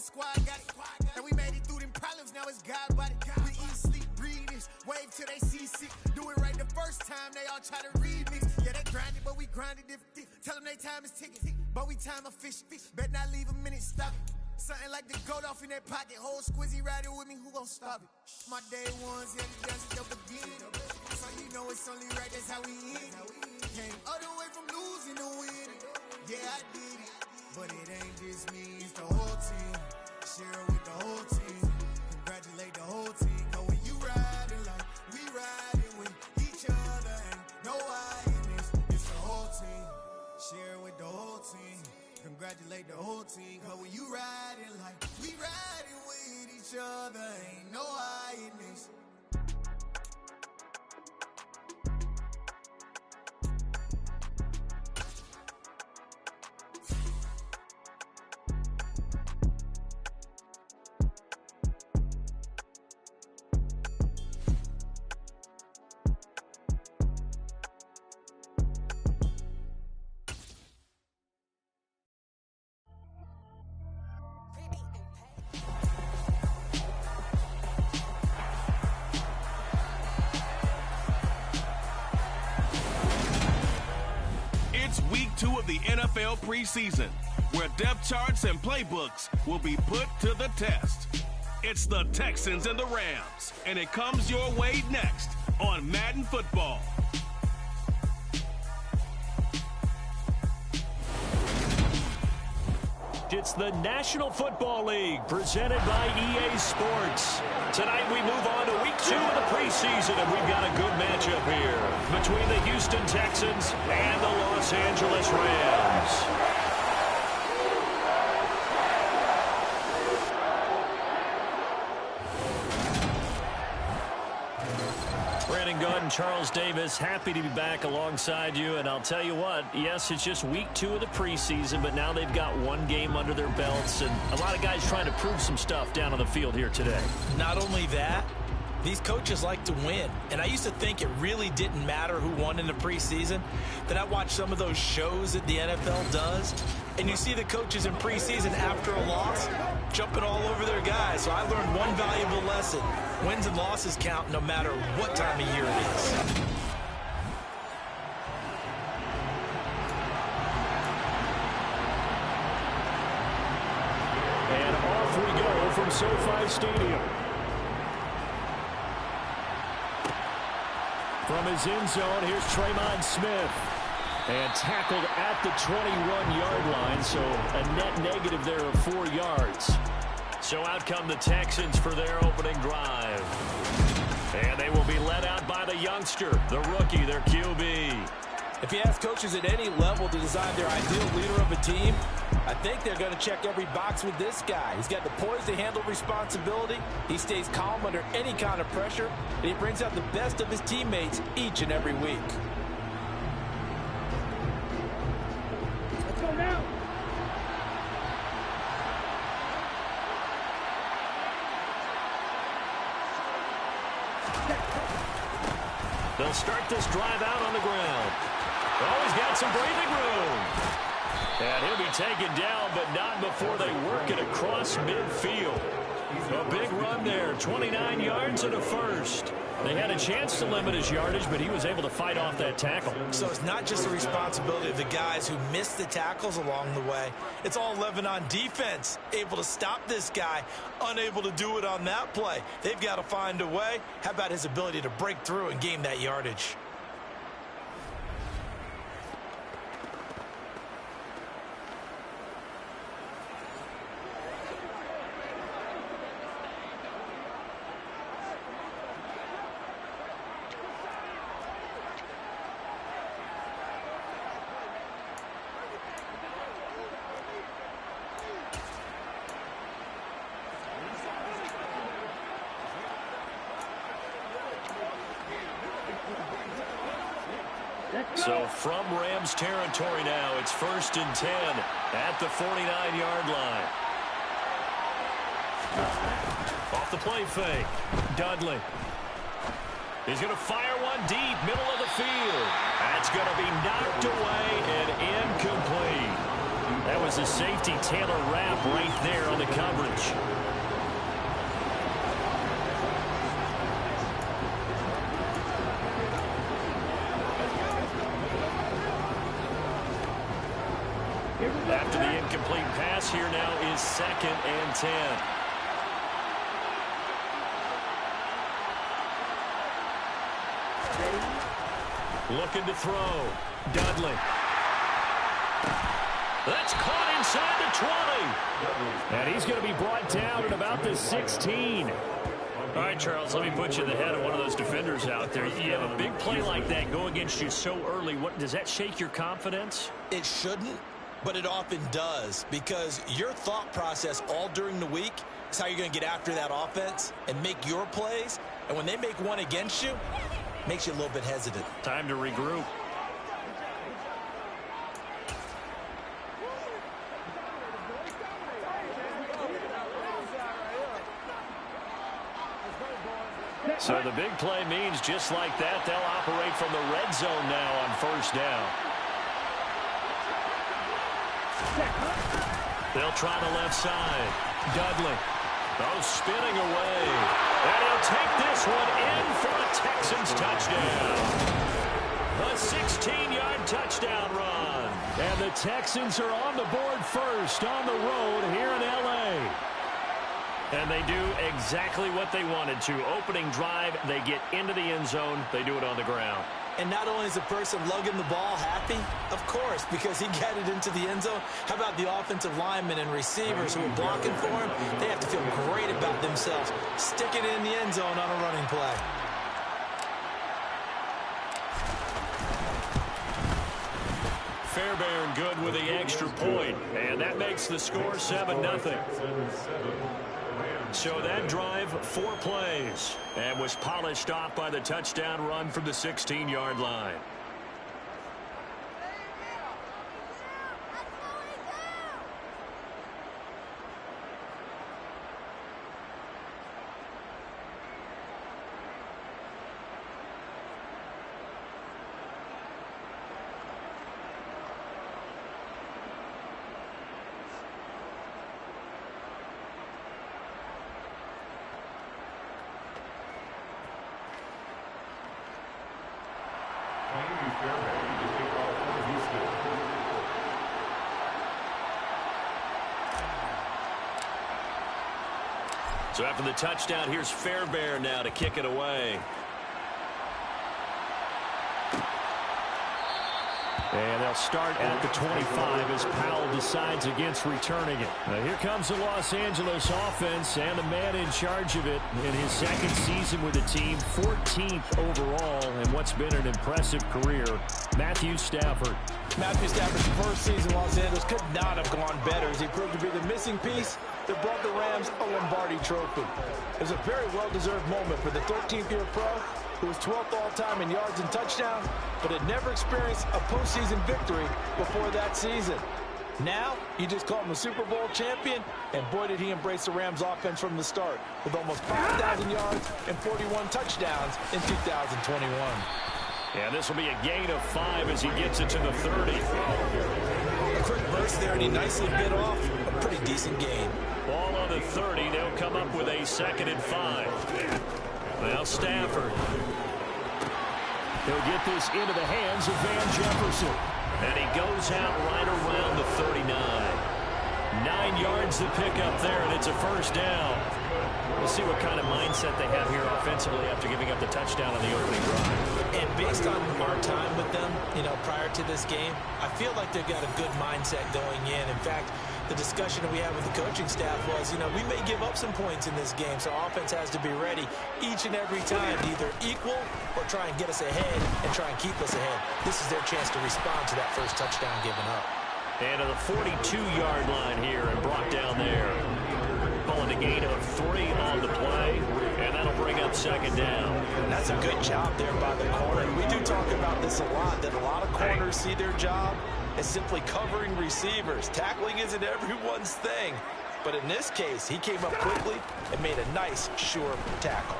the squad got it. And we made it through them problems, now it's God body. We eat, sleep, breathe this, wave till they see sick. Do it right the first time, they all try to remix. Yeah, they grinded, but we grinded different. Tell them they time is ticking, but we time a fish. Bet not leave a minute, stop it. Something like the goat off in that pocket. Whole squizzy riding with me, who gon' stop it? My day ones, yeah, the dance is the beginning. So you know it's only right, that's how we end. Came all the way from losing to winning. Yeah, I did it, but it ain't just me, it's the whole team. Share it with the whole team. Congratulate the whole team. Cause when you riding like we riding with each other, ain't no I in this, it's the whole team. Share it with the whole team. Congratulate the whole team. Cause when you riding like we riding with each other, ain't no I in this. It's week 2 of the NFL preseason, where depth charts and playbooks will be put to the test. It's the Texans and the Rams, and it comes your way next on Madden Football. It's the National Football League presented by EA Sports. Tonight we move on to week 2 of the preseason, and we've got a good matchup here between the Houston Texans and the Los Angeles Rams. Brandon Gunn, Charles Davis, happy to be back alongside you. And I'll tell you what, yes, it's just week 2 of the preseason, but now they've got one game under their belts. And a lot of guys trying to prove some stuff down on the field here today. Not only that, these coaches like to win. And I used to think it really didn't matter who won in the preseason. Then I watched some of those shows that the NFL does, and you see the coaches in preseason after a loss jumping all over their guys. So I learned one valuable lesson. Wins and losses count no matter what time of year it is. And off we go from SoFi Stadium. From his end zone, here's Tremon Smith. And tackled at the 21-yard line, so a net negative there of 4 yards. So out come the Texans for their opening drive. And they will be led out by the youngster, the rookie, their QB. If you ask coaches at any level to design their ideal leader of a team, I think they're going to check every box with this guy. He's got the poise to handle responsibility. He stays calm under any kind of pressure, and he brings out the best of his teammates each and every week. Let's go now. They'll start this drive out on the ground. Oh, he's got some breathing room. And he'll be taken down, but not before they work it across midfield. A big run there, 29 yards and a first. They had a chance to limit his yardage, but he was able to fight off that tackle. So it's not just the responsibility of the guys who missed the tackles along the way. It's all Lebanon defense, able to stop this guy, unable to do it on that play. They've got to find a way. How about his ability to break through and gain that yardage? So from Rams territory now, it's 1st and 10 at the 49-yard line. Off the play fake, Dudley. He's going to fire one deep, middle of the field. That's going to be knocked away and incomplete. That was a safety Taylor Rapp right there on the coverage. After the incomplete pass, here now is 2nd and 10. Looking to throw. Dudley. That's caught inside the 20. And he's going to be brought down at about the 16. All right, Charles, let me put you in the head of one of those defenders out there. You have a big play like that go against you so early. What does that shake your confidence? It shouldn't, but it often does, because your thought process all during the week is how you're going to get after that offense and make your plays. And when they make one against you, it makes you a little bit hesitant. Time to regroup. So the big play means just like that, they'll operate from the red zone now on 1st down. They'll try the left side. Dudley. Oh, spinning away. And he'll take this one in for a Texans touchdown. A 16-yard touchdown run. And the Texans are on the board first on the road here in L.A. And they do exactly what they wanted to. Opening drive, they get into the end zone. They do it on the ground. And not only is the person lugging the ball happy, of course, because he got it into the end zone. How about the offensive linemen and receivers who are blocking for him? They have to feel great about themselves, sticking it in the end zone on a running play. Fairbairn good with the extra point, and that makes the score 7-0. So that drive, 4 plays, and was polished off by the touchdown run from the 16-yard line. So after the touchdown, here's Fairbairn now to kick it away. And they'll start at the 25 as Powell decides against returning it. Now here comes the Los Angeles offense and the man in charge of it in his 2nd season with the team, 14th overall in what's been an impressive career, Matthew Stafford. Matthew Stafford's first season in Los Angeles could not have gone better as he proved to be the missing piece that brought the Rams a Lombardi trophy. It was a very well-deserved moment for the 13th-year pro who was 12th all-time in yards and touchdowns, but had never experienced a postseason victory before that season. Now, you just call him a Super Bowl champion, and boy did he embrace the Rams offense from the start, with almost 5,000 yards and 41 touchdowns in 2021. And this will be a gain of 5 as he gets it to the 30. A quick burst there, and he nicely bit off a pretty decent gain. Ball on the 30. They'll come up with a 2nd and 5. Now Stafford. He'll get this into the hands of Van Jefferson. And he goes out right around the 39. 9 yards to pick up there, and it's a 1st down. We'll see what kind of mindset they have here offensively after giving up the touchdown on the opening drive. And based on our time with them, prior to this game, I feel like they've got a good mindset going in. In fact, the discussion that we had with the coaching staff was, we may give up some points in this game, so offense has to be ready each and every time to either equal or try and get us ahead and try and keep us ahead. This is their chance to respond to that first touchdown given up. And to the 42-yard line here and brought down there. Pulling a gain of 3 on the play, and that'll bring up 2nd down. And that's a good job there by the corner. We do talk about this a lot, that a lot of corners see their job as simply covering receivers. Tackling isn't everyone's thing. But in this case, he came up quickly and made a nice, sure tackle.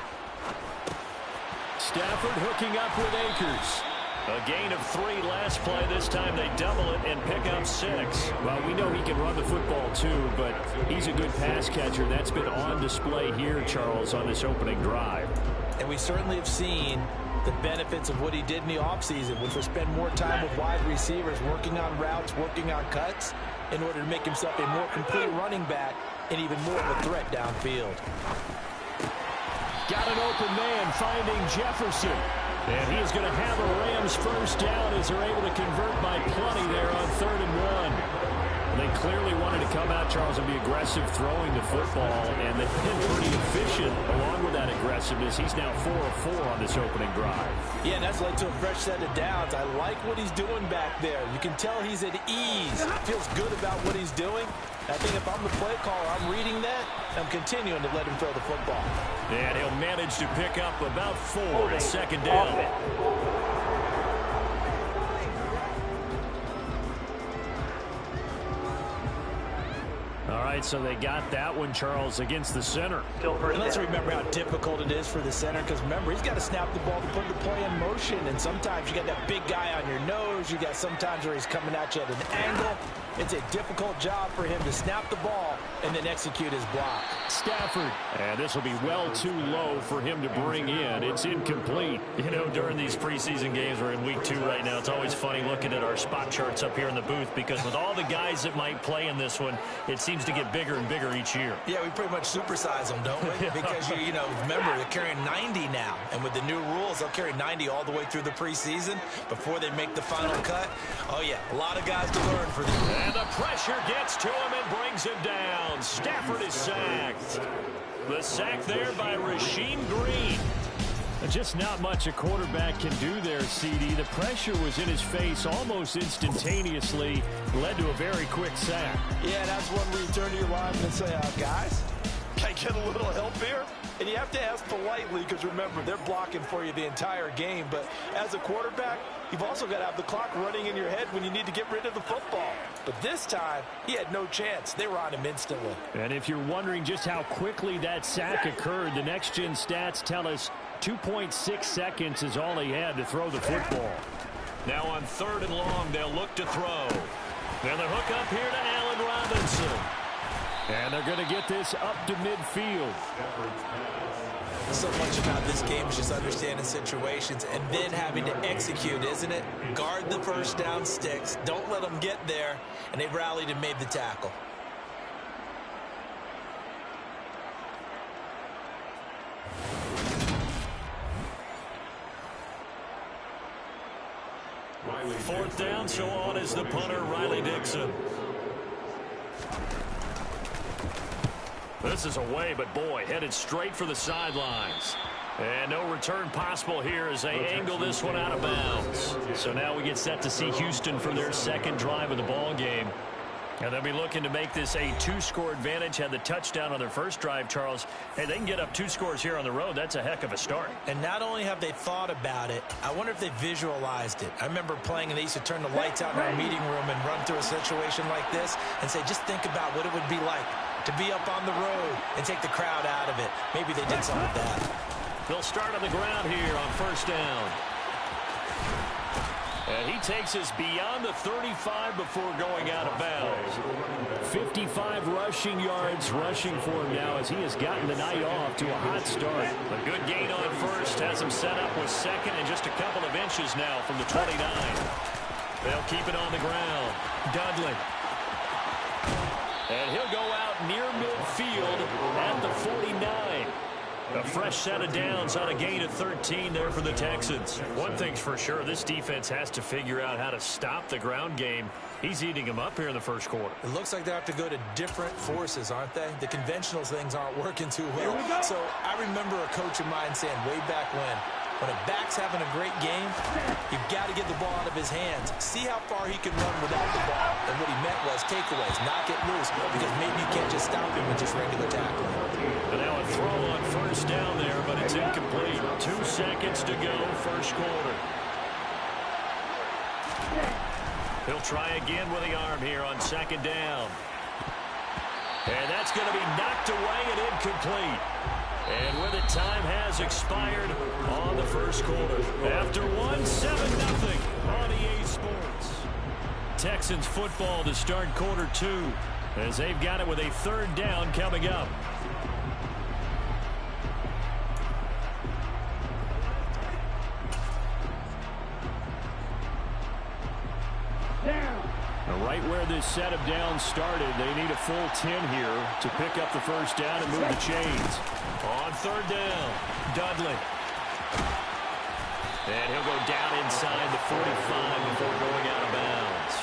Stafford hooking up with Akers. A gain of 3 last play. This time they double it and pick up 6. Well, we know he can run the football too, but he's a good pass catcher. That's been on display here, Charles, on this opening drive. And we certainly have seen the benefits of what he did in the offseason, which was spend more time with wide receivers, working on routes, working on cuts, in order to make himself a more complete running back and even more of a threat downfield. Got an open man finding Jefferson. And he is going to have a Rams first down as they're able to convert by plenty there on 3rd and 1. They clearly wanted to come out, Charles, and be aggressive throwing the football, and they've been pretty efficient along with that aggressiveness. He's now 4 of 4 on this opening drive. Yeah, and that's led to a fresh set of downs. I like what he's doing back there. You can tell he's at ease. Feels good about what he's doing. I think if I'm the play caller, I'm reading that. I'm continuing to let him throw the football. And he'll manage to pick up about 4 to 2nd down. All right, so they got that one, Charles, against the center. And let's remember how difficult it is for the center, because remember, he's got to snap the ball to put the play in motion, and sometimes you got that big guy on your nose. You got sometimes where he's coming at you at an angle. It's a difficult job for him to snap the ball and then execute his block. Stafford. And this will be well too low for him to bring in. It's incomplete. You know, during these preseason games, we're in week 2 right now. It's always funny looking at our spot charts up here in the booth, because with all the guys that might play in this one, it seems to get bigger and bigger each year. Yeah, we pretty much supersize them, don't we? Because, you know, remember, they're carrying 90 now. And with the new rules, they'll carry 90 all the way through the preseason before they make the final cut. Oh, yeah, a lot of guys to learn for them. And the pressure gets to him and brings him down. Stafford is sacked. The sack there by Rasheem Green. Just not much a quarterback can do there, CD. The pressure was in his face almost instantaneously, led to a very quick sack. Yeah, that's one where you turn to your lineman and say, guys, can I get a little help here? And you have to ask politely, because remember, they're blocking for you the entire game. But as a quarterback, you've also got to have the clock running in your head when you need to get rid of the football. But this time, he had no chance. They were on him instantly. And if you're wondering just how quickly that sack occurred, the next-gen stats tell us 2.6 seconds is all he had to throw the football. Now on 3rd and long, they'll look to throw. Then the hook up here to Allen Robinson. And they're going to get this up to midfield. So much about this game is just understanding situations and then having to execute, isn't it? Guard the first down sticks. Don't let them get there. And they rallied and made the tackle. Fourth down, so on is the punter, Riley Dixon. This is away, but boy, headed straight for the sidelines. And no return possible here as they angle this one out of bounds. So now we get set to see Houston for their second drive of the ball game. And they'll be looking to make this a 2-score advantage. Had the touchdown on their first drive, Charles. Hey, they can get up 2 scores here on the road. That's a heck of a start. And not only have they thought about it, I wonder if they visualized it. I remember playing, and they used to turn the lights out in our meeting room and run through a situation like this and say, just think about what it would be like to be up on the road and take the crowd out of it. Maybe they did some of that. They'll start on the ground here on first down. And he takes us beyond the 35 before going out of bounds. 55 rushing yards rushing for him now as he has gotten the night off to a hot start. A good gain on first has him set up with second and just a couple of inches now from the 29. They'll keep it on the ground. Dudley. And he'll go out near midfield at the 49. A fresh set of downs on a gain of 13 there for the Texans. One thing's for sure, this defense has to figure out how to stop the ground game. He's eating them up here in the first quarter. It looks like they have to go to different forces, aren't they? The conventional things aren't working too well. So I remember a coach of mine saying way back when a back's having a great game, you've got to get the ball out of his hands. See how far he can run without the ball. And what he meant was takeaways, knock it loose, because maybe you can't just stop him with just regular tackling. And now a throw on first down there, but it's incomplete. 2 seconds to go, first quarter. He'll try again with the arm here on second down. And that's going to be knocked away and incomplete. And with it, time has expired on the first quarter. After one, 7-0 on EA Sports. Texans football to start quarter 2 as they've got it with a 3rd down coming up. Right where this set of downs started, they need a full 10 here to pick up the first down and move the chains. On 3rd down, Dudley. And he'll go down inside the 45 before going out of bounds.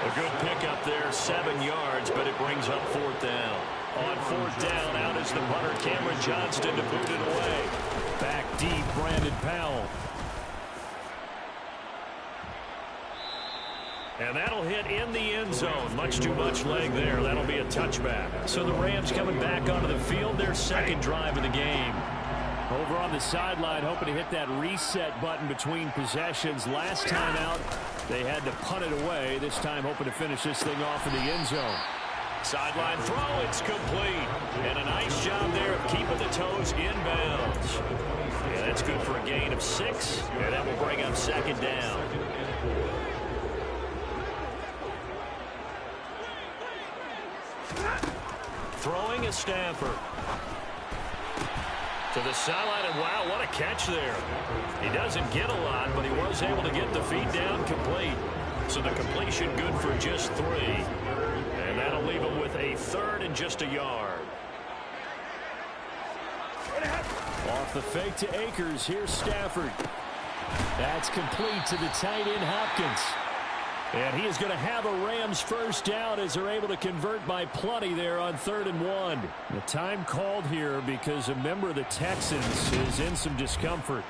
A good pickup there, 7 yards, but it brings up 4th down. On 4th down, out is the punter, Cameron Johnston, to boot it away. Back deep, Brandon Powell. And that'll hit in the end zone. Much too much leg there. That'll be a touchback. So the Rams coming back onto the field, their 2nd drive of the game. Over on the sideline, hoping to hit that reset button between possessions. Last time out, they had to punt it away. This time hoping to finish this thing off in the end zone. Sideline throw, it's complete. And a nice job there of keeping the toes inbounds. Yeah, that's good for a gain of 6. And that will bring up 2nd down. Throwing is Stafford. To the sideline, and wow, what a catch there. He doesn't get a lot, but he was able to get the feet down complete. So the completion good for just 3. And that'll leave him with a 3rd and just a yard. Off the fake to Akers, here's Stafford. That's complete to the tight end, Hopkins. And he is going to have a Rams first down as they're able to convert by plenty there on 3rd and 1. The time called here because a member of the Texans is in some discomfort.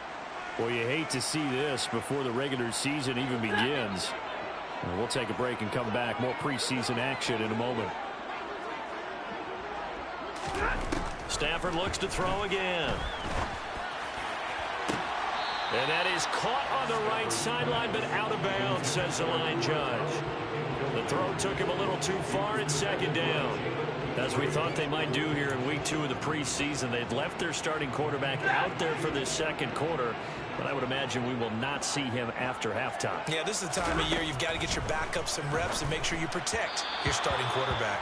Well, you hate to see this before the regular season even begins. And we'll take a break and come back. More preseason action in a moment. Stafford looks to throw again. And that is caught on the right sideline, but out of bounds, says the line judge. The throw took him a little too far at 2nd down. As we thought they might do here in week 2 of the preseason, they'd left their starting quarterback out there for this 2nd quarter. But I would imagine we will not see him after halftime. Yeah, this is the time of year you've got to get your backup some reps and make sure you protect your starting quarterback.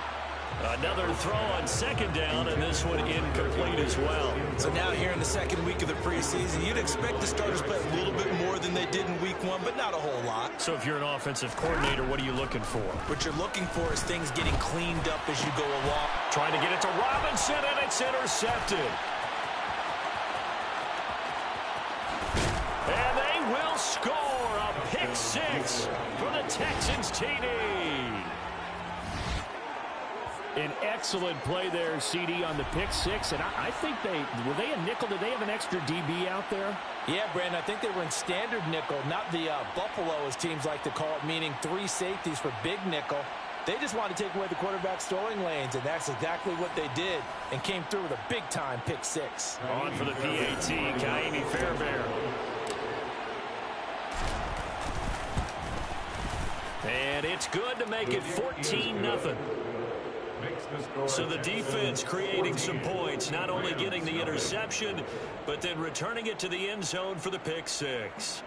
Another throw on 2nd down, and this one incomplete as well. So now here in the 2nd week of the preseason, you'd expect the starters to play a little bit more than they did in week 1, but not a whole lot. So if you're an offensive coordinator, what are you looking for? What you're looking for is things getting cleaned up as you go along. Trying to get it to Robinson, and it's intercepted. And they will score a pick 6 for the Texans TD. An excellent play there, CD, on the pick 6. And I think were they a nickel? Did they have an extra DB out there? Yeah, Brandon, I think they were in standard nickel, not the Buffalo, as teams like to call it, meaning 3 safeties for big nickel. They just wanted to take away the quarterback's throwing lanes, and that's exactly what they did, and came through with a big-time pick 6. On for the PAT, Ka'imi Fairbairn. And it's good to make it 14-0. So the defense creating some points, not only getting the interception, but then returning it to the end zone for the pick 6.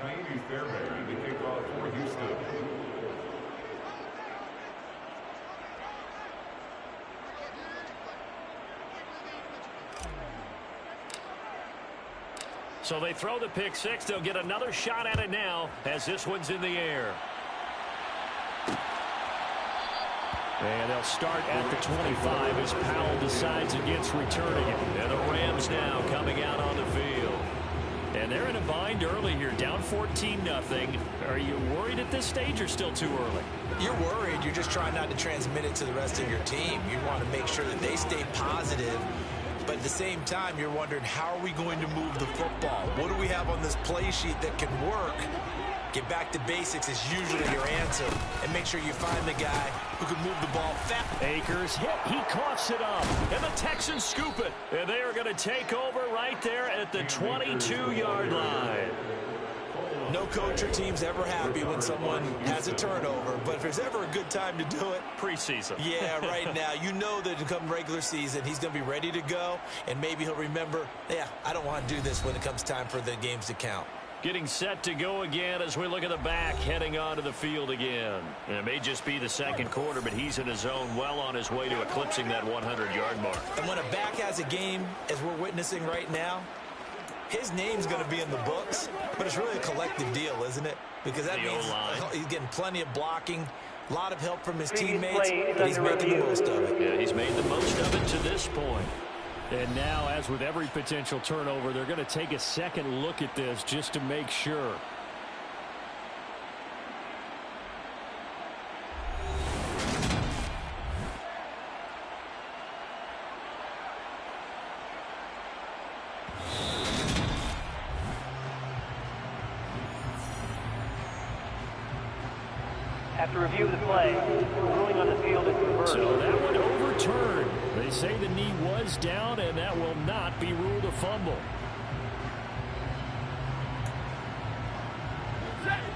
Ka'imi Fairbairn, the kickoff for Houston. So they throw the pick 6. They'll get another shot at it now as this one's in the air. And they'll start at the 25 as Powell decides against returning it. And the Rams now coming out on the field. And they're in a bind early here, down 14-0. Are you worried at this stage or still too early? You're worried. You're just trying not to transmit it to the rest of your team. You want to make sure that they stay positive. But at the same time, you're wondering, how are we going to move the football? What do we have on this play sheet that can work? Get back to basics is usually your answer. And make sure you find the guy who can move the ball fast. Akers hit. He coughs it up. And the Texans scoop it. And they are going to take over right there at the 22-yard line. No coach or team's ever happy when someone has a turnover, but if there's ever a good time to do it, preseason. Yeah, right now. You know that come regular season, he's going to be ready to go, and maybe he'll remember, yeah, I don't want to do this when it comes time for the games to count. Getting set to go again as we look at the back, heading onto the field again. And it may just be the second quarter, but he's in his zone, well on his way to eclipsing that 100-yard mark. And when a back has a game, as we're witnessing right now, his name's going to be in the books, but it's really a collective deal, isn't it? Because that means he's getting plenty of blocking, a lot of help from his teammates, but he's making the most of it. Yeah, he's made the most of it to this point. And now, as with every potential turnover, they're going to take a second look at this just to make sure. After review of the play, ruling on the field is reversed. So that one overturned. They say the knee was down, and that will not be ruled a fumble.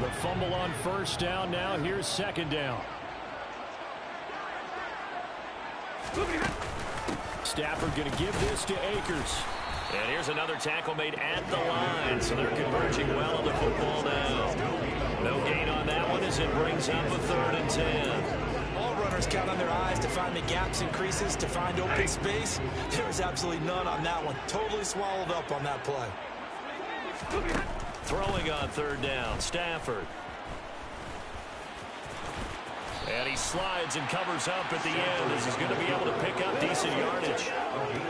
The fumble on first down. Now here's second down. Stafford going to give this to Akers. And here's another tackle made at the line, so they're converging well on the football now. No gain on that one as it brings up a 3rd and 10. All runners count on their eyes to find the gaps and creases, to find open space. There was absolutely none on that one. Totally swallowed up on that play. Throwing on 3rd down, Stafford. And he slides and covers up at the end as he's going to be able to pick up decent yardage.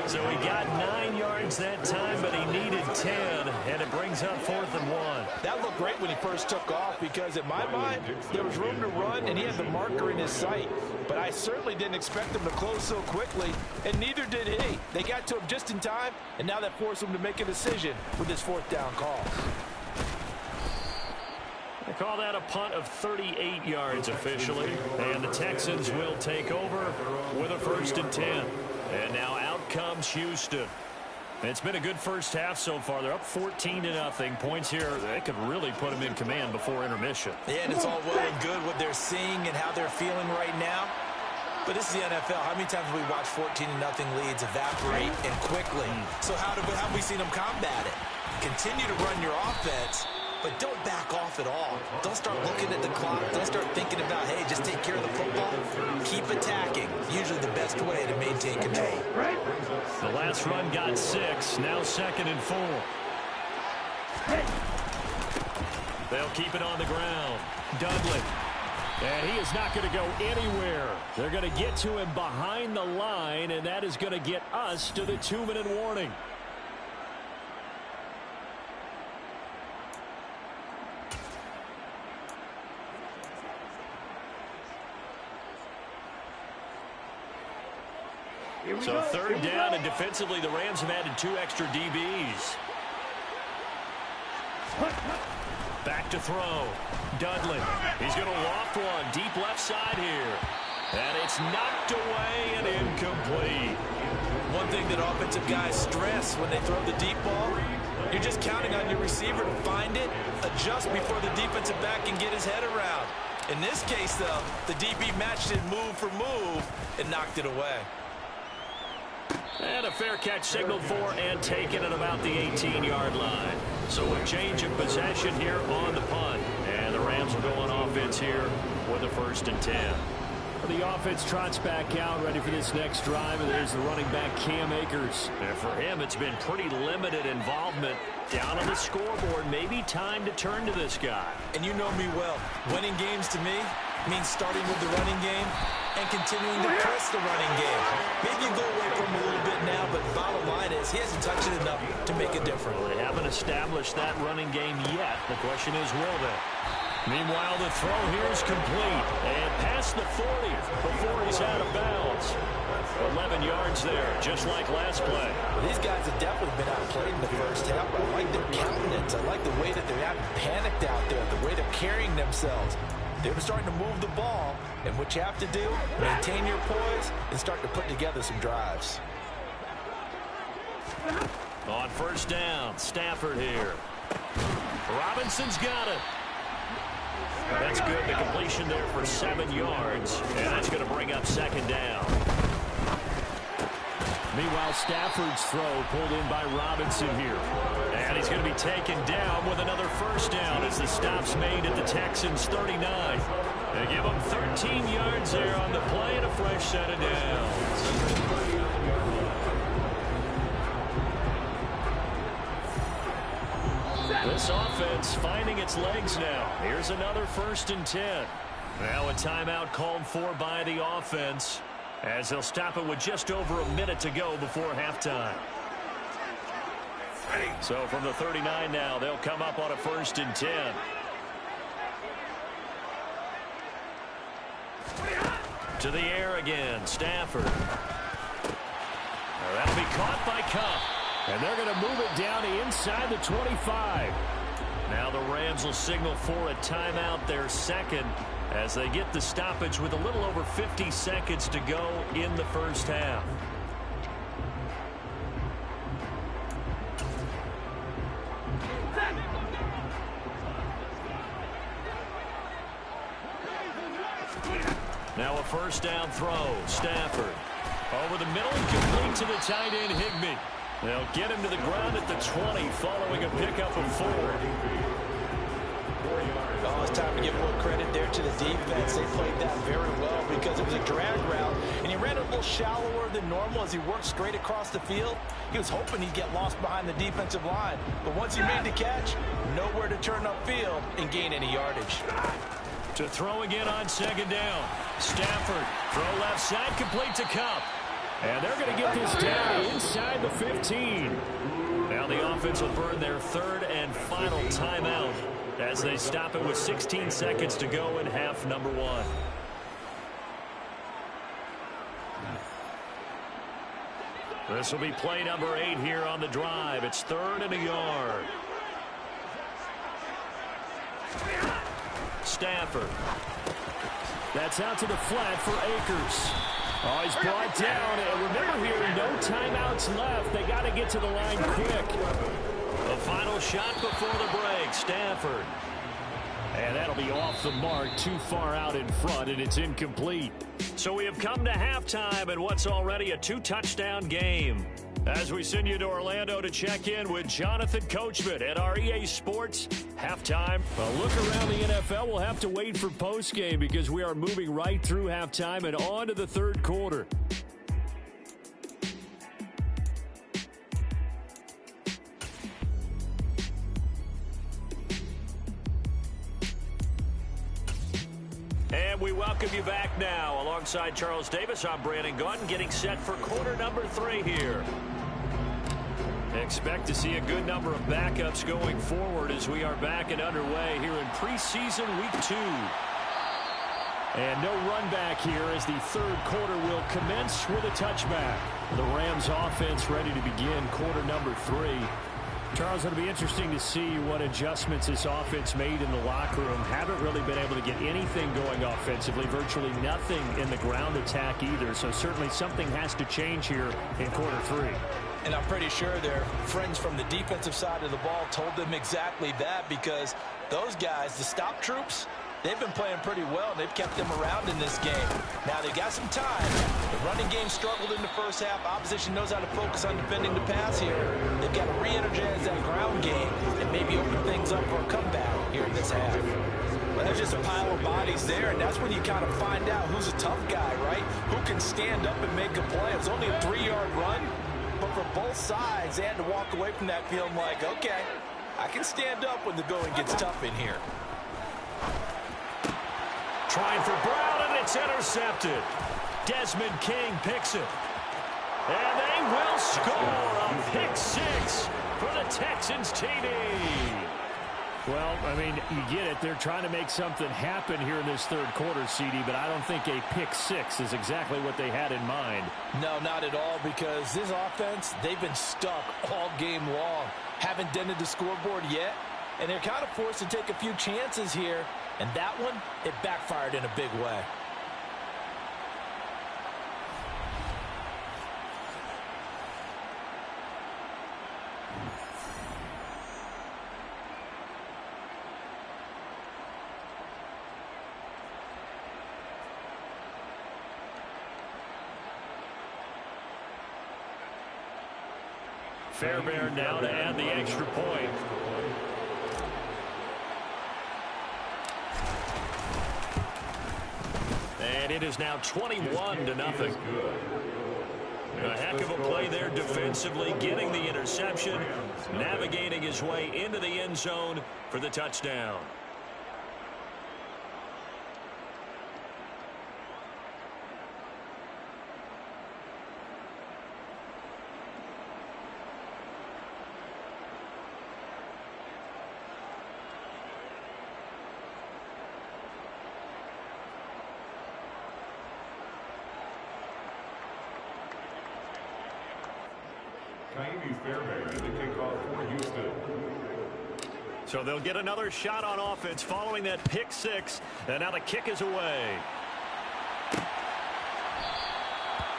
So he got 9 yards that time, but he needed 10, and it brings up 4th and 1. That looked great when he first took off because, in my mind, there was room to run, and he had the marker in his sight. But I certainly didn't expect him to close so quickly, and neither did he. They got to him just in time, and now that forced him to make a decision with his 4th down call. They call that a punt of 38 yards officially. And the Texans will take over with a 1st and 10. And now out comes Houston. It's been a good first half so far. They're up 14-0. Points here, they could really put them in command before intermission. Yeah, and it's all well and good what they're seeing and how they're feeling right now. But this is the NFL. How many times have we watched 14-0 leads evaporate and quickly? So how have we seen them combat it? Continue to run your offense, but don't back off at all. Don't start looking at the clock. Don't start thinking about, hey, just take care of the football. Keep attacking. Usually the best way to maintain control. The last run got 6. Now 2nd and 4. They'll keep it on the ground. Dudley. And he is not going to go anywhere. They're going to get to him behind the line, and that is going to get us to the 2-minute warning. So 3rd down, and defensively the Rams have added 2 extra DBs. Back to throw. Dudley. He's going to loft one deep left side here. And it's knocked away and incomplete. One thing that offensive guys stress when they throw the deep ball, you're just counting on your receiver to find it, adjust before the defensive back can get his head around. In this case, though, the DB matched it move for move and knocked it away. And a fair catch signaled for and taken at about the 18-yard line. So a change of possession here on the punt. And the Rams will go on offense here with a 1st and 10. The offense trots back out, ready for this next drive, and there's the running back, Cam Akers. And for him, it's been pretty limited involvement down on the scoreboard. Maybe time to turn to this guy. And you know me well. Winning games to me means starting with the running game and continuing to press the running game. Maybe you go away from him a little bit now, but bottom line is he hasn't touched it enough to make a difference. Well, they haven't established that running game yet. The question is, will they? Meanwhile, the throw here is complete. And past the 40 before he's out of bounds. 11 yards there, just like last play. Well, these guys have definitely been outplayed in the first half. I like their countenance. I like the way that they're not panicked out there, the way they're carrying themselves. They're starting to move the ball, and what you have to do, maintain your poise and start to put together some drives. On 1st down, Stafford here. Robinson's got it. That's good. The completion there for 7 yards. And that's going to bring up second down. Meanwhile, Stafford's throw pulled in by Robinson here. And he's going to be taken down with another first down as the stop's made at the Texans' 39. They give him 13 yards there on the play and a fresh set of downs. This offense finding its legs now. Here's another 1st and 10. Now a timeout called for by the offense as they'll stop it with just over a minute to go before halftime. So from the 39 now, they'll come up on a 1st and 10. To the air again, Stafford. That'll be caught by Kupp. And they're going to move it down to inside the 25. Now the Rams will signal for a timeout, their second, as they get the stoppage with a little over 50 seconds to go in the first half. Now a first down throw. Stafford over the middle and complete to the tight end Higbee. They'll get him to the ground at the 20 following a pickup of 4. Well, it's time to give more credit there to the defense. They played that very well because it was a drag route, and he ran a little shallower than normal as he worked straight across the field. He was hoping he'd get lost behind the defensive line, but once he made the catch, nowhere to turn upfield and gain any yardage. To throw again on second down. Stafford, throw left side, complete to Kupp. And they're going to get this down inside the 15. Now the offense will burn their 3rd and final timeout as they stop it with 16 seconds to go in half number 1. This will be play number 8 here on the drive. It's 3rd and a yard. Stafford. That's out to the flat for Akers. Oh, he's brought down. And remember here, no timeouts left. They got to get to the line quick. The final shot before the break. Stafford. And that'll be off the mark, too far out in front, and it's incomplete. So we have come to halftime in what's already a 2-touchdown game. As we send you to Orlando to check in with Jonathan Coachman at our EA Sports Halftime. A look around the NFL, we'll have to wait for postgame because we are moving right through halftime and on to the 3rd quarter. And we welcome you back now. Alongside Charles Davis, I'm Brandon Gaudin, getting set for quarter number 3 here. Expect to see a good number of backups going forward as we are back and underway here in preseason week 2. And no run back here as the 3rd quarter will commence with a touchback. The Rams offense ready to begin quarter number 3. Charles, it'll be interesting to see what adjustments this offense made in the locker room. Haven't really been able to get anything going offensively, virtually nothing in the ground attack either. So certainly something has to change here in quarter 3. And I'm pretty sure their friends from the defensive side of the ball told them exactly that, because those guys, the stop troops, they've been playing pretty well, and they've kept them around in this game. Now, they've got some time. The running game struggled in the first half. Opposition knows how to focus on defending the pass here. They've got to re-energize that ground game and maybe open things up for a comeback here in this half. Well, there's just a pile of bodies there, and that's when you kind of find out who's a tough guy, right? Who can stand up and make a play. It was only a 3-yard run, but for both sides, they had to walk away from that feeling like, okay, I can stand up when the going gets tough in here. Trying for Brown, and it's intercepted. Desmond King picks it. And they will score a pick 6 for the Texans TD. Well, I mean, you get it. They're trying to make something happen here in this 3rd quarter, CD, but I don't think a pick 6 is exactly what they had in mind. No, not at all, because this offense, they've been stuck all game long. Haven't dented the scoreboard yet, and they're kind of forced to take a few chances here, and that one, it backfired in a big way. Fairbairn now to add the extra point. And it is now 21-0. A heck of a play there defensively, getting the interception, navigating his way into the end zone for the touchdown. Fairbairn, the kickoff for Houston. So they'll get another shot on offense following that pick six, and now the kick is away.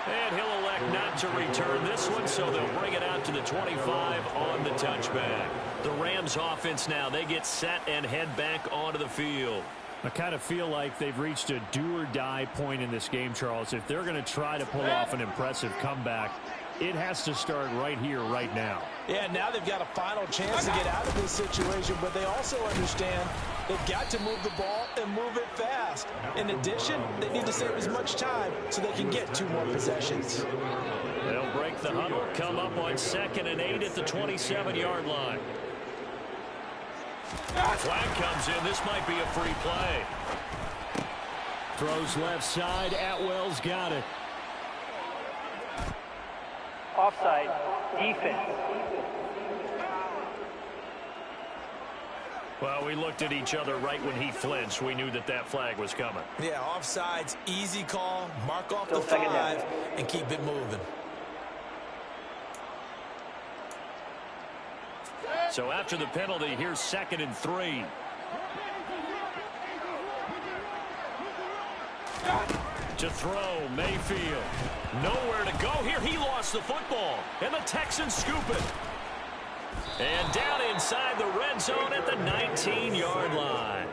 And he'll elect not to return this one, so they'll bring it out to the 25 on the touchback. The Rams offense now, they get set and head back onto the field. I kind of feel like they've reached a do-or-die point in this game, Charles. If they're going to try to pull off an impressive comeback, it has to start right here, right now. Yeah, now they've got a final chance to get out of this situation, but they also understand they've got to move the ball and move it fast. In addition, they need to save as much time so they can get 2 more possessions. They'll break the huddle, come up on 2nd and 8 at the 27-yard line. Flag comes in. This might be a free play. Throws left side. Atwell's got it. Offside, defense. Well, we looked at each other right when he flinched. We knew that that flag was coming. Yeah, offsides, easy call. Mark off the 5 and keep it moving. So after the penalty, here's 2nd and 3. To throw, Mayfield. Nowhere to go here. He lost the football. And the Texans scoop it. And down inside the red zone at the 19-yard line.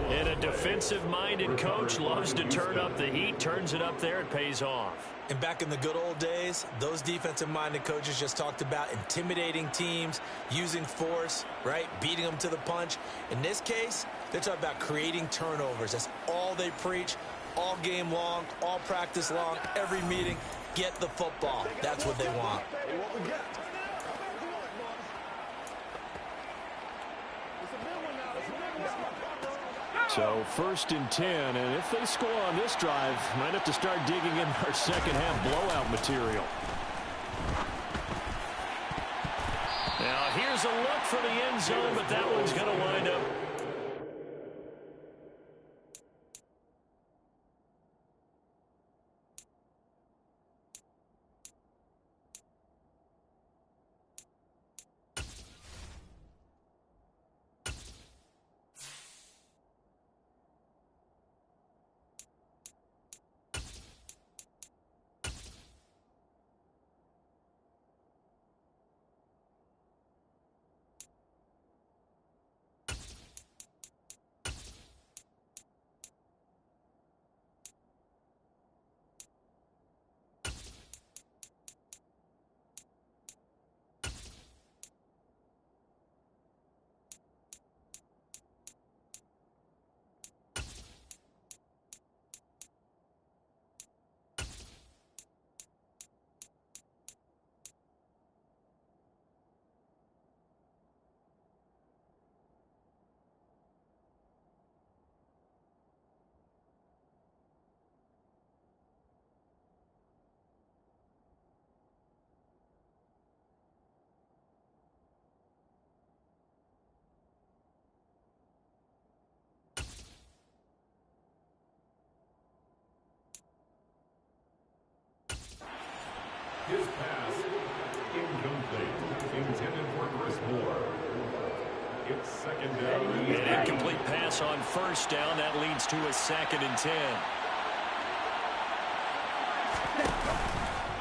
And a defensive-minded coach loves to turn up the heat, turns it up there, it pays off. And back in the good old days, those defensive-minded coaches just talked about intimidating teams, using force, right, beating them to the punch. In this case, they're talking about creating turnovers. That's all they preach, all game long, all practice long, every meeting. Get the football. That's what they want. So 1st and 10, and if they score on this drive, might have to start digging in our second-half blowout material. Now here's a look for the end zone, but that one's going to wind up. His pass, incomplete, intended for Chris Moore. It's 2nd down. An incomplete pass on 1st down. That leads to a 2nd and 10.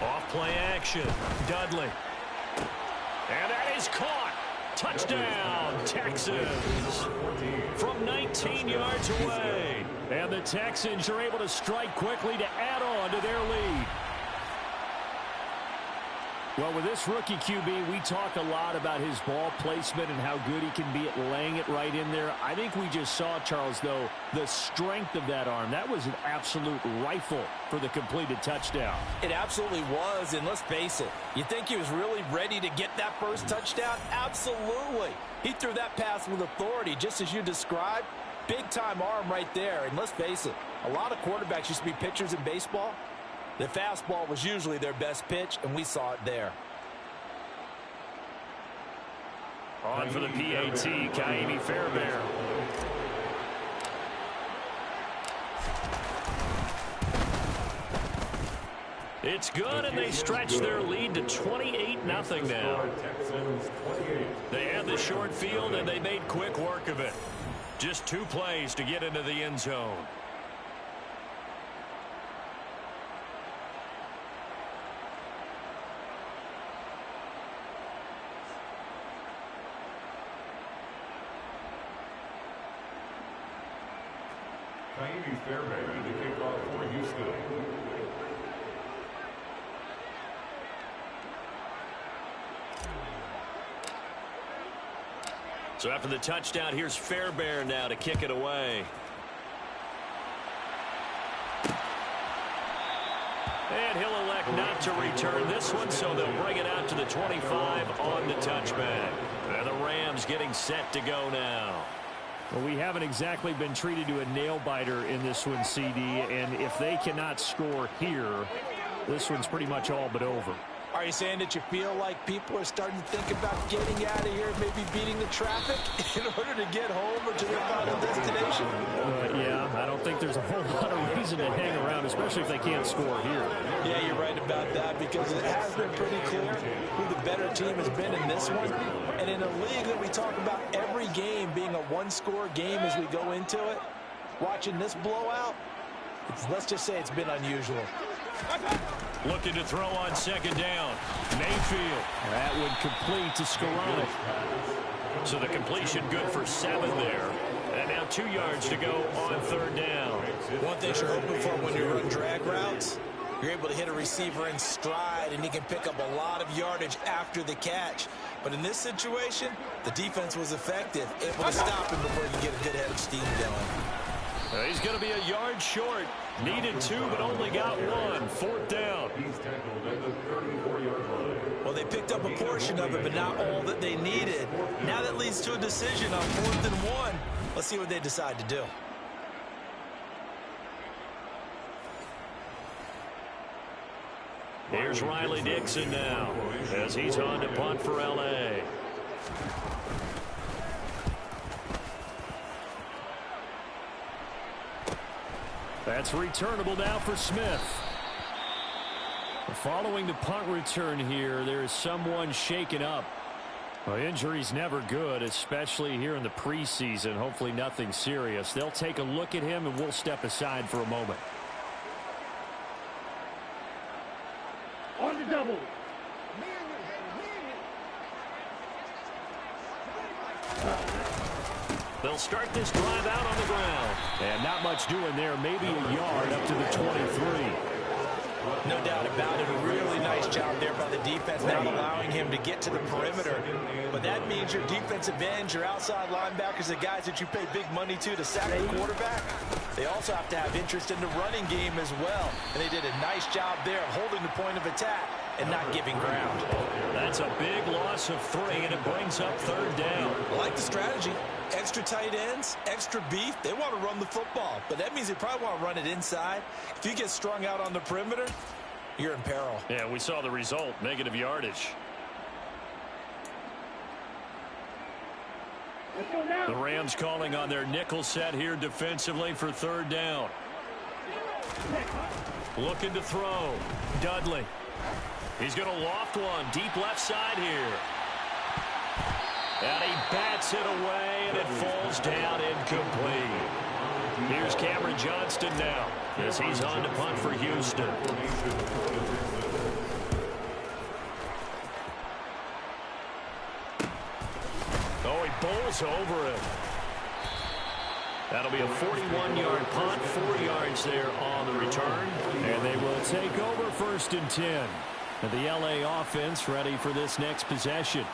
Off play action. Dudley. And that is caught. Touchdown, Texans. From 19 yards away. And the Texans are able to strike quickly to add on to their lead. Well, with this rookie QB, we talk a lot about his ball placement and how good he can be at laying it right in there. I think we just saw, Charles, though, the strength of that arm. That was an absolute rifle for the completed touchdown. It absolutely was, and let's face it, you think he was really ready to get that first touchdown? Absolutely. He threw that pass with authority, just as you described. Big-time arm right there, and let's face it, a lot of quarterbacks used to be pitchers in baseball. The fastball was usually their best pitch, and we saw it there. On for the PAT, Ka'imi Fairbairn. It's good, and they stretch their lead to 28-0 now. They had the short field, and they made quick work of it. Just 2 plays to get into the end zone. Ka'imi Fairbairn, the kickoff for Houston. So after the touchdown, here's Fairbairn now to kick it away. And he'll elect not to return this one, so they'll bring it out to the 25 on the touchback. And the Rams getting set to go now. Well, we haven't exactly been treated to a nail-biter in this one, CD, and if they cannot score here, this one's pretty much all but over. Are you saying that you feel like people are starting to think about getting out of here, maybe beating the traffic in order to get home or to their final destination? Yeah, I don't think there's a whole lot of reason to hang around, especially if they can't score here. Yeah, you're right about that, because it has been pretty clear who the better team has been in this one. And in a league that we talk about every game being a one-score game as we go into it, watching this blowout, let's just say it's been unusual. Looking to throw on second down. Mayfield. That would complete to Skoranek. So the completion good for 7 there. And now 2 yards to go on third down. One thing you're hoping for when you run drag routes, you're able to hit a receiver in stride, and he can pick up a lot of yardage after the catch. But in this situation, the defense was effective, able to stop him before he could get a good head of steam going. He's going to be a yard short. Needed 2, but only got 1. Fourth down. He's tackled at the 34-yard line. Well, they picked up a portion of it, but not all that they needed. Now that leads to a decision on 4th and 1. Let's see what they decide to do. Here's Riley Dixon now as he's on to punt for L.A. That's returnable now for Smith. Following the punt return here, there is someone shaken up. Well, injury's never good, especially here in the preseason. Hopefully nothing serious. They'll take a look at him, and we'll step aside for a moment. On the double. They'll start this drive out on the ground. And not much doing there. Maybe a yard up to the 23. No doubt about it. A really nice job there by the defense, not allowing him to get to the perimeter. But that means your defensive ends, your outside linebackers, the guys that you pay big money to sack the quarterback, they also have to have interest in the running game as well. And they did a nice job there of holding the point of attack and not giving ground. That's a big loss of 3, and it brings up third down. I like the strategy. Extra tight ends, extra beef. They want to run the football, but that means they probably want to run it inside. If you get strung out on the perimeter, you're in peril. Yeah, we saw the result, negative yardage. The Rams calling on their nickel set here defensively for third down. Looking to throw. Dudley. He's going to loft one deep left side here. And he bats it away, and it falls down incomplete. Here's Cameron Johnston now as he's on to punt for Houston. Oh, he bowls over it. That'll be a 41-yard punt, 4 yards there on the return. And they will take over 1st and 10. And the LA offense ready for this next possession.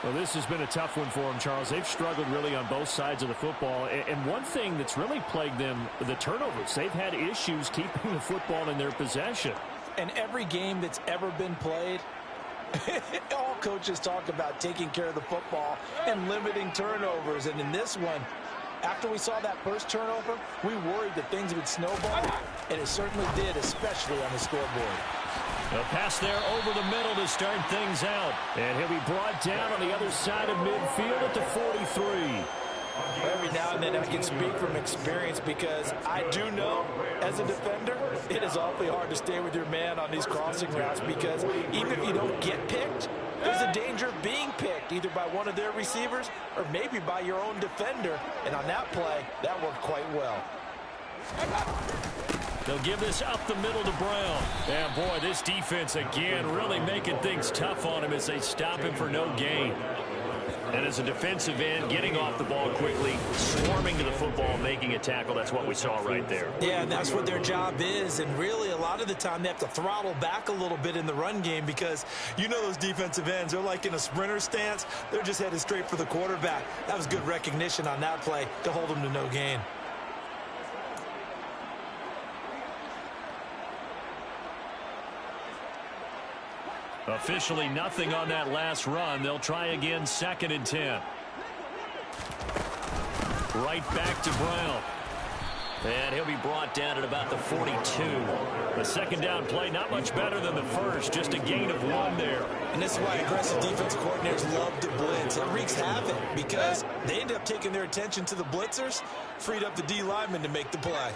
Well, this has been a tough one for them, Charles. They've struggled really on both sides of the football. And one thing that's really plagued them, the turnovers. They've had issues keeping the football in their possession. And every game that's ever been played, all coaches talk about taking care of the football and limiting turnovers. And in this one, after we saw that first turnover, we worried that things would snowball, and it certainly did, especially on the scoreboard. A pass there over the middle to start things out. And he'll be brought down on the other side of midfield at the 43. Every now and then I can speak from experience because I do know, as a defender, it is awfully hard to stay with your man on these crossing routes because even if you don't get picked, there's a danger of being picked either by one of their receivers or maybe by your own defender. And on that play, that worked quite well. They'll give this up the middle to Brown. And boy, this defense again really making things tough on him as they stop him for no gain. And as a defensive end, getting off the ball quickly, swarming to the football, making a tackle, that's what we saw right there. Yeah, and that's what their job is. And really, a lot of the time, they have to throttle back a little bit in the run game because you know those defensive ends, they're like in a sprinter stance. They're just headed straight for the quarterback. That was good recognition on that play to hold them to no gain. Officially nothing on that last run. They'll try again, 2nd and 10. Right back to Brown. And he'll be brought down at about the 42. The second down play, not much better than the first, just a gain of 1 there. And this is why aggressive defensive coordinators love to blitz. It wreaks havoc because they end up taking their attention to the blitzers, freed up the D lineman to make the play.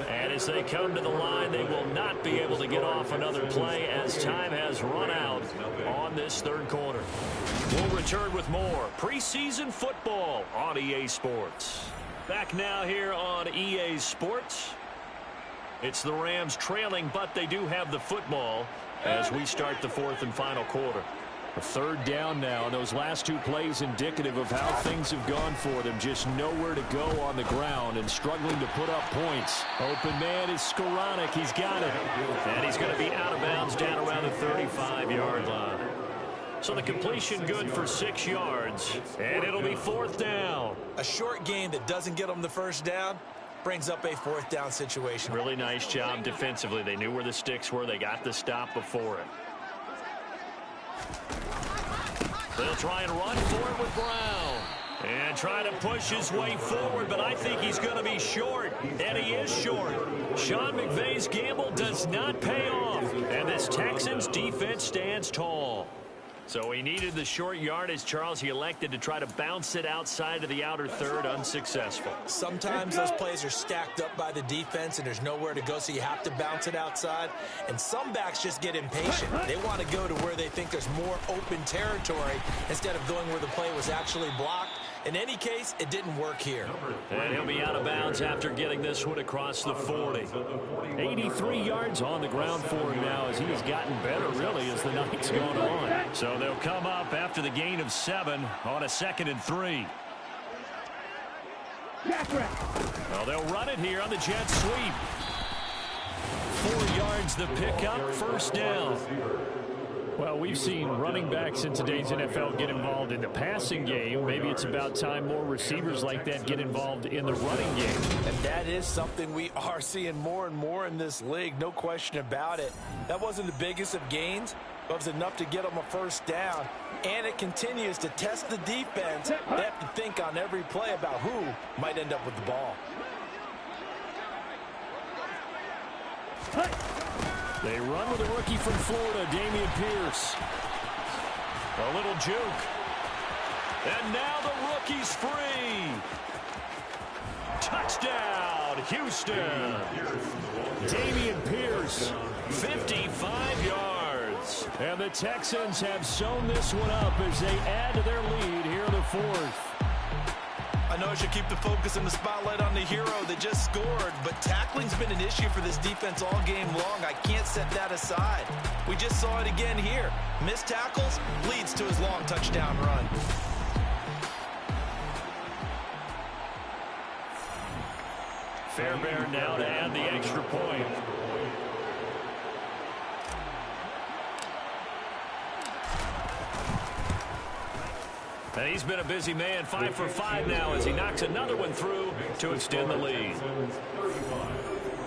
And as they come to the line, they will not be able to get off another play as time has run out on this third quarter. We'll return with more preseason football on EA Sports. Back now here on EA Sports. It's the Rams trailing, but they do have the football as we start the 4th and final quarter. A 3rd down now. Those last 2 plays indicative of how things have gone for them. Just nowhere to go on the ground and struggling to put up points. Open man is Skoranek. He's got it. And he's going to be out of bounds down around the 35-yard line. So the completion good for 6 yards. And it'll be 4th down. A short game that doesn't get them the first down brings up a 4th down situation. Really nice job defensively. They knew where the sticks were. They got the stop before it. They'll try and run for it with Brown. And try to push his way forward, but I think he's going to be short. And he is short. Sean McVay's gamble does not pay off. And this Texans defense stands tall. So he needed the short yardage, Charles. He elected to try to bounce it outside of the outer third, unsuccessful. Sometimes those plays are stacked up by the defense and there's nowhere to go, so you have to bounce it outside. And some backs just get impatient. They want to go to where they think there's more open territory instead of going where the play was actually blocked. In any case, it didn't work here. And he'll be out of bounds after getting this one across the 40. 83 yards on the ground for him now as he has gotten better, really, as the night's gone on. So they'll come up after the gain of 7 on a 2nd and 3. Well, they'll run it here on the jet sweep. 4 yards the pickup, 1st down. Well, we've seen running backs in today's NFL get involved in the passing game. Maybe it's about time more receivers like that get involved in the running game. And that is something we are seeing more and more in this league, no question about it. That wasn't the biggest of gains, but it was enough to get them a 1st down. And it continues to test the defense. They have to think on every play about who might end up with the ball. They run with a rookie from Florida, Dameon Pierce. A little juke. And now the rookie's free. Touchdown, Houston. Dameon Pierce, 55 yards. And the Texans have sewn this one up as they add to their lead here in the 4th. I know I should keep the focus and the spotlight on the hero that just scored, but tackling's been an issue for this defense all game long. I can't set that aside. We just saw it again here. Missed tackles leads to his long touchdown run. Fairbairn now to add the extra point. And he's been a busy man, 5 for 5 now as he knocks another one through to extend the lead.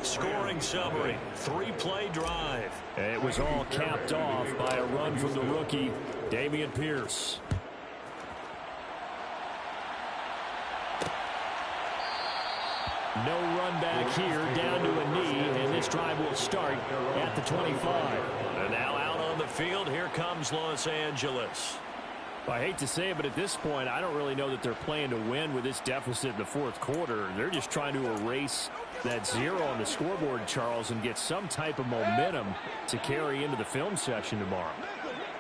Scoring summary, 3-play drive. It was all capped off by a run from the rookie, Dameon Pierce. No run back here, down to a knee, and this drive will start at the 25. And now out on the field, here comes Los Angeles. I hate to say it, but at this point, I don't really know that they're playing to win with this deficit in the fourth quarter. They're just trying to erase that 0 on the scoreboard, Charles, and get some type of momentum to carry into the film session tomorrow.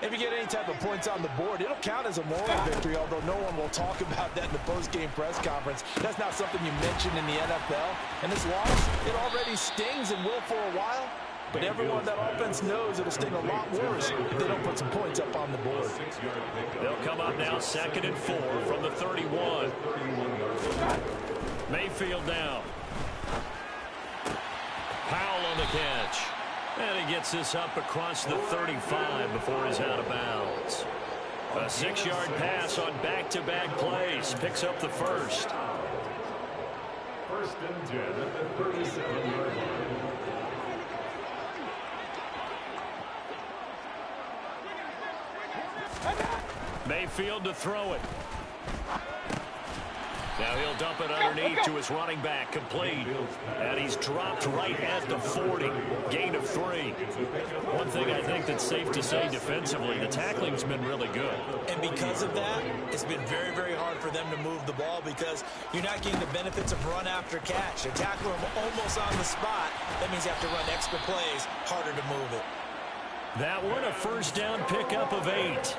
If you get any type of points on the board, it'll count as a moral victory, although no one will talk about that in the post-game press conference. That's not something you mention in the NFL. And this loss, it already stings and will for a while. But everyone on that offense knows it'll sting a lot worse if they don't put some points up on the board. They'll come up now 2nd and 4 from the 31. Mayfield down. Powell on the catch. And he gets this up across the 35 before he's out of bounds. A 6-yard pass on back-to-back plays. Picks up the first. 1st and 10 at the 37-yard line. Mayfield to throw it. Now he'll dump it underneath to his running back, complete. And he's dropped right at the 40. Gain of 3. One thing I think that's safe to say defensively, the tackling's been really good. And because of that, it's been very, very hard for them to move the ball because you're not getting the benefits of run after catch. They're tackling them almost on the spot. That means you have to run extra plays, harder to move it. That one, a 1st down pickup of 8.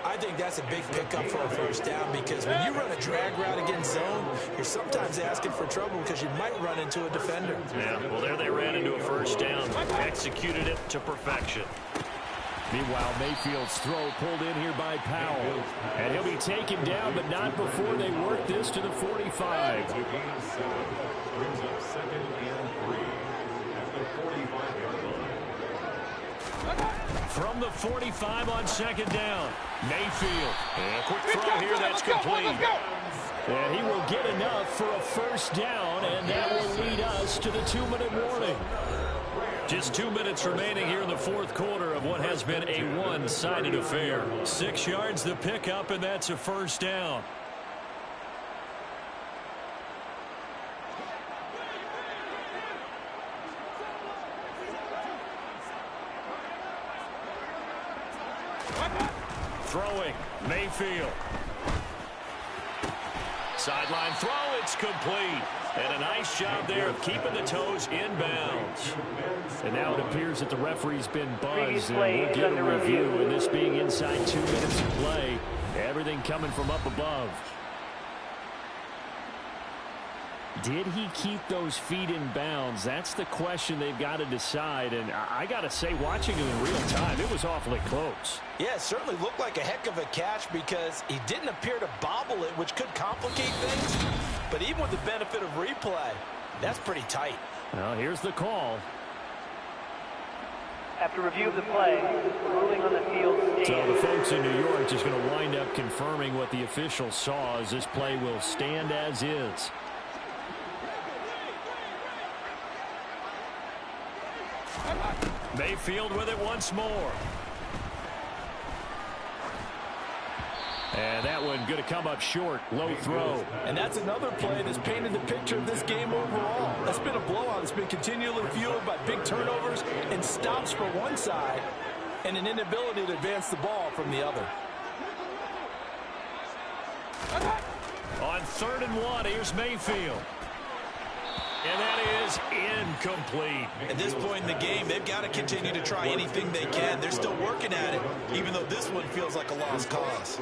I think that's a big pickup for a 1st down because when you run a drag route against zone, you're sometimes asking for trouble because you might run into a defender. Yeah, well, there they ran into a 1st down. Executed it to perfection. Meanwhile, Mayfield's throw pulled in here by Powell. And he'll be taken down, but not before they work this to the 45. Brings up 2nd and 3 at the 45-yard line. From the 45 on 2nd down. Mayfield. And a quick throw here that's complete. And he will get enough for a 1st down, and that will lead us to the 2-minute warning. Just 2 minutes remaining here in the fourth quarter of what has been a one-sided affair. 6 yards the pickup, and that's a 1st down. Throwing, Mayfield. Sideline throw, it's complete. And a nice job there of keeping the toes in bounds. And now it appears that the referee's been buzzed, and we'll get a review. And this being inside 2 minutes of play, everything coming from up above. Did he keep those feet in bounds? That's the question they've got to decide. And I got to say, watching it in real time, it was awfully close. Yeah, it certainly looked like a heck of a catch because he didn't appear to bobble it, which could complicate things. But even with the benefit of replay, that's pretty tight. Well, here's the call. After review of the play, ruling on the field stands. So the folks in New York just going to wind up confirming what the official saw as this play will stand as is. Mayfield with it once more. And that one going to come up short. Low throw. And that's another play that's painted the picture of this game overall. That's been a blowout. It's been continually fueled by big turnovers and stops for one side and an inability to advance the ball from the other. On 3rd and 1, here's Mayfield. And that is incomplete. At this point in the game, they've got to continue to try anything they can. They're still working at it, even though this one feels like a lost cause.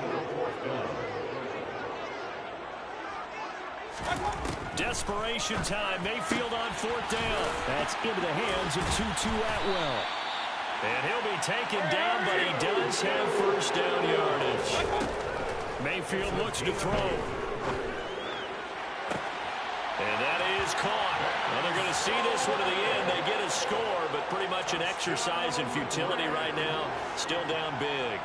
Desperation time. Mayfield on 4th down. That's into the hands of Tutu Atwell. And he'll be taken down, but he does have 1st down yardage. Mayfield looks to throw. And that is caught. they're going to see this one to the end. They get a score, but pretty much an exercise in futility right now. Still down big.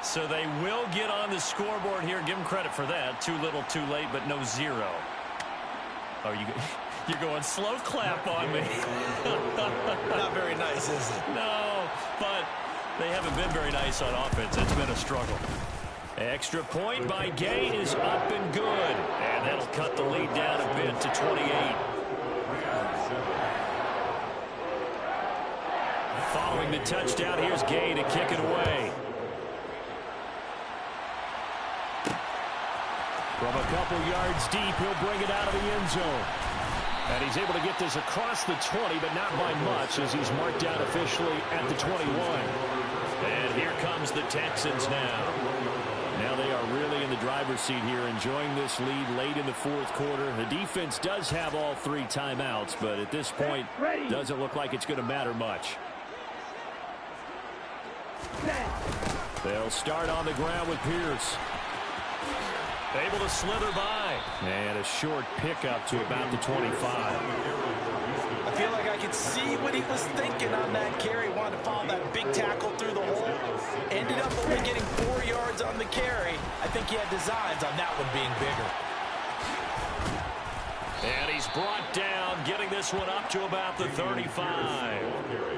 So they will get on the scoreboard here. Give them credit for that. Too little, too late, but no zero. Oh, you're going slow clap on me. Not very nice, is it? No, but they haven't been very nice on offense. It's been a struggle. Extra point by Gay is up and good. And that'll cut the lead down a bit to 28. Following the touchdown, here's Gay to kick it away. From a couple yards deep, he'll bring it out of the end zone. And he's able to get this across the 20, but not by much, as he's marked down officially at the 21. And here comes the Texans now. Now they are really in the driver's seat here, enjoying this lead late in the fourth quarter. The defense does have all 3 timeouts, but at this point, doesn't look like it's going to matter much. They'll start on the ground with Pierce. Able to slither by. And a short pickup to about the 25. I feel like I could see what he was thinking on that carry. Wanted to follow that big tackle through the hole. Ended up only getting 4 yards on the carry. I think he had designs on that one being bigger. And he's brought down, getting this one up to about the 35.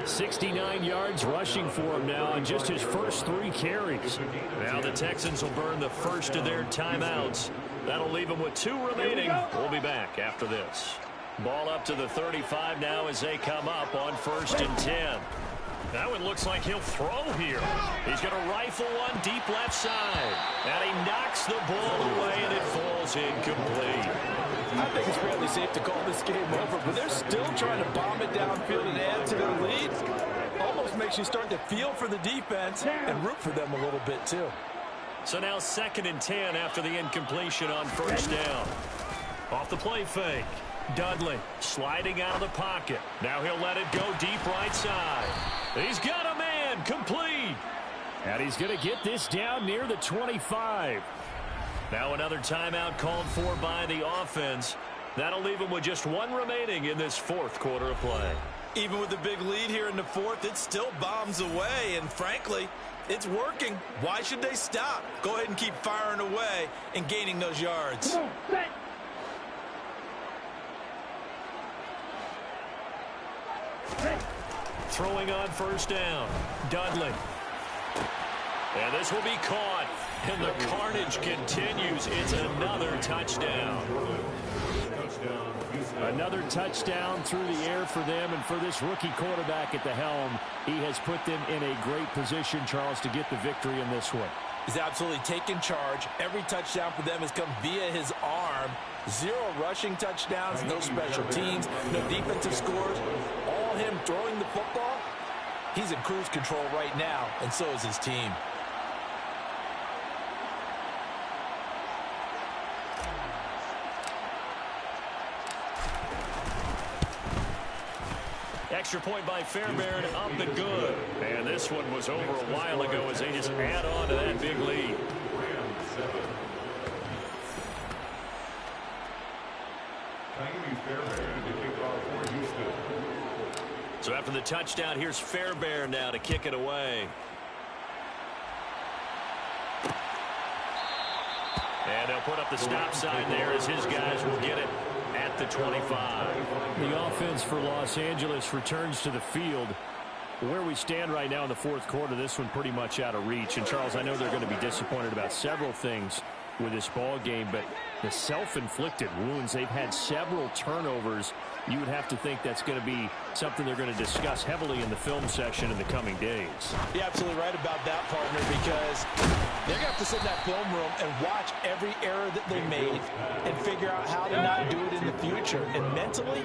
69 yards rushing for him now in just his first 3 carries. Now the Texans will burn the first of their timeouts. That'll leave them with 2 remaining. We'll be back after this. Ball up to the 35 now as they come up on 1st and 10. That one looks like he'll throw here. He's going to rifle one deep left side. And he knocks the ball away, and it falls incomplete. I think it's fairly safe to call this game over, but they're still trying to bomb it downfield and add to their lead. Almost makes you start to feel for the defense and root for them a little bit, too. So now 2nd and 10 after the incompletion on 1st down. Off the play fake. Dudley sliding out of the pocket. Now he'll let it go deep right side. He's got a man, complete. And he's going to get this down near the 25. Now another timeout called for by the offense. That'll leave him with just 1 remaining in this 4th quarter of play. Even with the big lead here in the 4th, it still bombs away, and frankly, it's working. Why should they stop? Go ahead and keep firing away and gaining those yards. Come on, set. Throwing on 1st down. Dudley. And this will be caught. And the carnage continues. It's another touchdown. Another touchdown through the air for them, and for this rookie quarterback at the helm, he has put them in a great position, Charles, to get the victory in this one. He's absolutely taken charge. Every touchdown for them has come via his arm. 0 rushing touchdowns, no special teams, no defensive scores. All him throwing the football. He's in cruise control right now, and so is his team. Extra point by Fairbairn, up and good. And this one was over a while ago as they just add on to that big lead. So after the touchdown, here's Fairbairn now to kick it away. And they'll put up the stop sign there as his guys will get it at the 25. The offense for Los Angeles returns to the field. Where we stand right now in the 4th quarter, this one pretty much out of reach. And, Charles, I know they're going to be disappointed about several things with this ball game, but the self-inflicted wounds, they've had several turnovers. You would have to think that's going to be something they're going to discuss heavily in the film session in the coming days. You're absolutely right about that, partner, because they're going to have to sit in that film room and watch every error that they made and figure out how to not do it in the future. And mentally,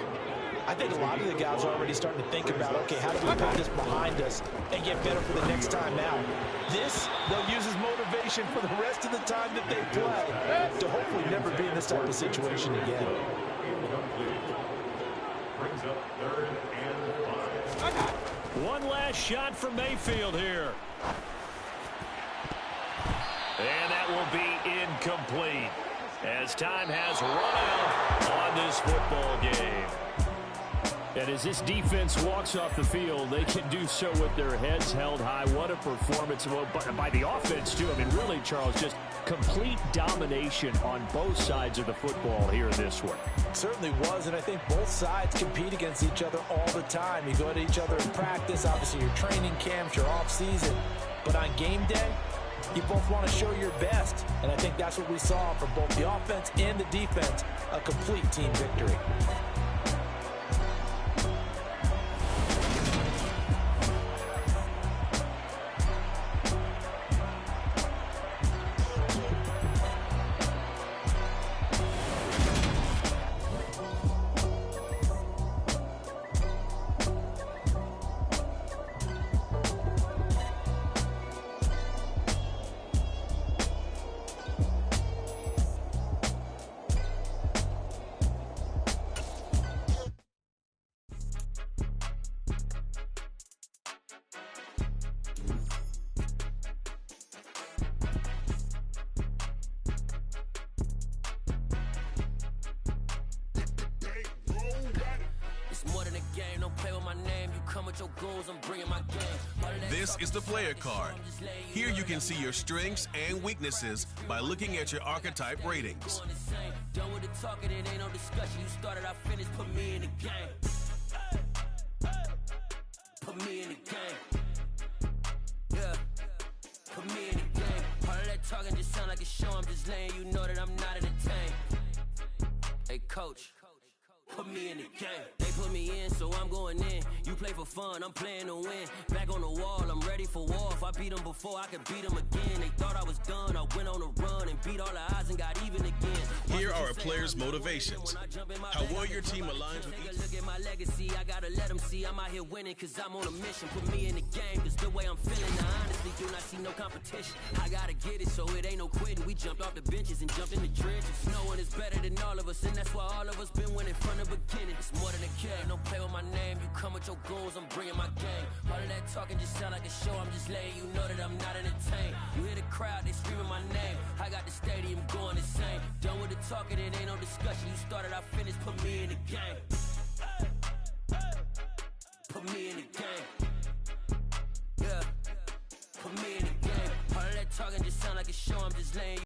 I think a lot of the guys are already starting to think about, okay, how do we put this behind us and get better for the next time out? This, they'll use as motivation for the rest of the time that they play to hopefully never be in this type of situation again. Brings up 3rd and 5. One last shot from Mayfield here. And that will be incomplete as time has run out on this football game. And as this defense walks off the field, they can do so with their heads held high. What a performance by the offense, too. I mean, really, Charles, just complete domination on both sides of the football here in this one. It certainly was, and I think both sides compete against each other all the time. You go at each other in practice, obviously your training camps, your off-season. But on game day, you both want to show your best. And I think that's what we saw from both the offense and the defense, a complete team victory. This is the player card. Here you can see your strengths and weaknesses by looking at your archetype ratings. Done with the talking, it ain't no discussion. You started, I finished, put me in the game. Put me in the game. Yeah. Put me in the game. All of that talking just sound like a show. I'm just letting you know that I'm not entertained. Hey, coach. Put me in the game. They put me in, so I'm going in. You play for fun, I'm playing to win. Back on the wall, I'm ready for war. If I beat them before, I could beat them again. They thought I was done, I went on a run and beat all the odds and got even again. Here are a player's motivations. How well your team aligns with each. Look at my legacy, I gotta let them see I'm out here winning, cause I'm on a mission. Put me in the game, cause the way I'm feeling, I honestly do not see no competition. I gotta get it, so it ain't no quitting. We jumped off the benches and jumped in the trenches. No one is better than all of us, and that's why all of us been winning from the beginning. It's more than a game, don't play with my name. You come with your goons, I'm bringing my game. All of that talking just sound like a show. I'm just letting you know that I'm not entertained. You hear the crowd, they screaming my name. I got the stadium going insane. Done with the talking, it ain't no discussion. You started, I finished, put me in the game. Put me in the game. Yeah. Put me in the game. All of that talking just sound like a show. I'm just letting you